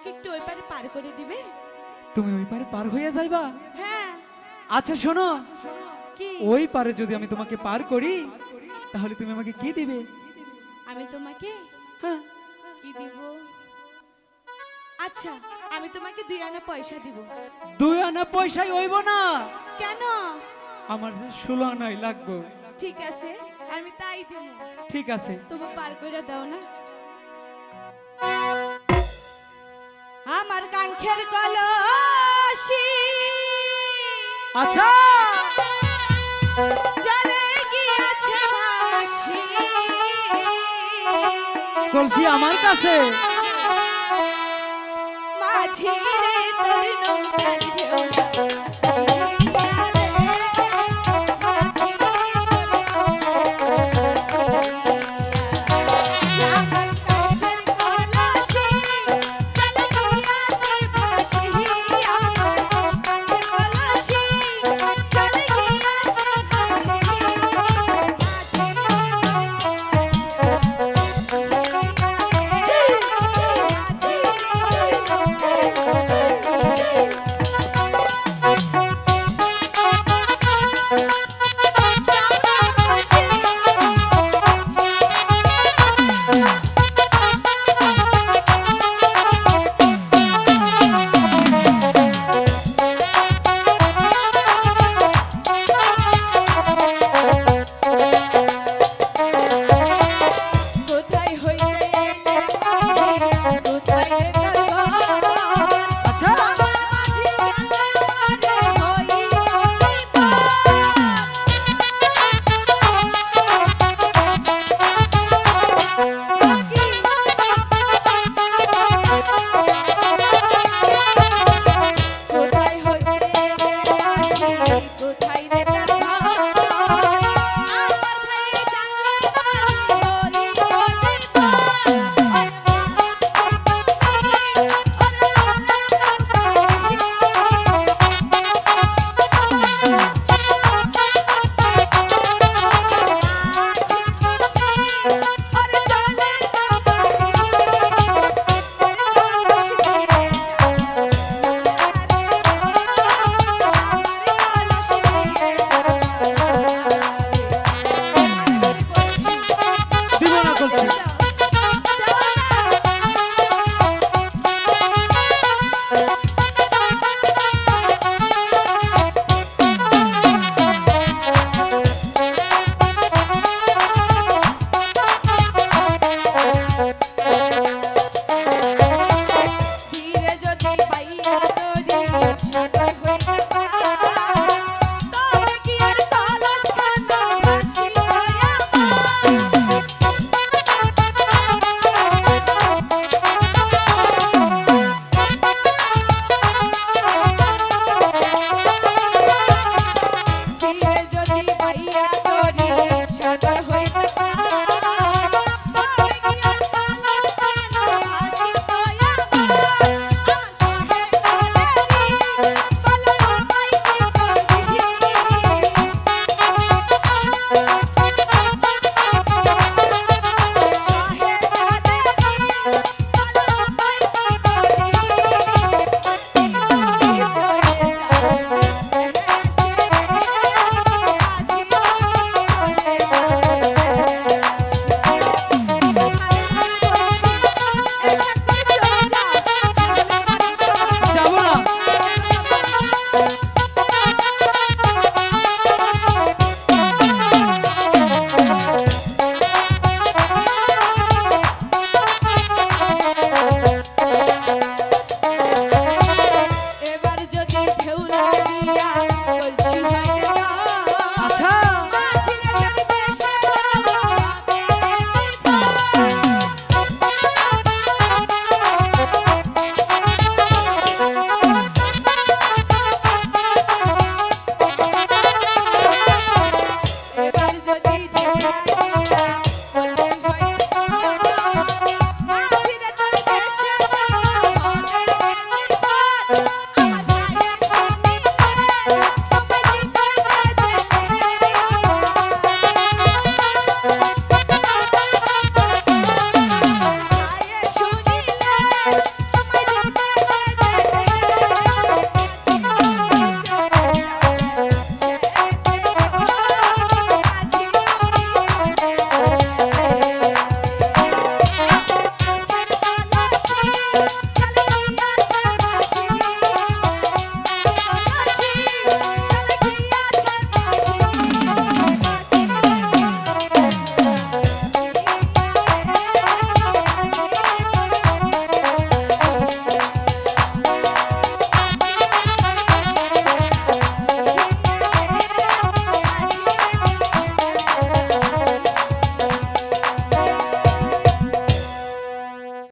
আমাকে একটু ওই পারে পার করে দিবে? তুমি ওই পারে পার হয়ে যাইবা? হ্যাঁ। আচ্ছা শোনো, কি? ওই পারে যদি আমি তোমাকে পার করি তাহলে তুমি আমাকে কি দিবে? আমি তোমাকে হ্যাঁ, কি দিব? আচ্ছা, আমি তোমাকে 2 আনা পয়সা দিব। 2 আনা পয়সায় হইব না, কেন? আমার যে 16 আনাই লাগবে। ঠিক আছে, আমি তাই দিব। ঠিক আছে, তুমি পার করে দাও না। আমার কাঙ্ক্ষের কলসি আচ্ছা চলে গিয়েছে ভাসি। কলসি আমার কাছে। মাঝি রে তোর নৌকার ঢেউ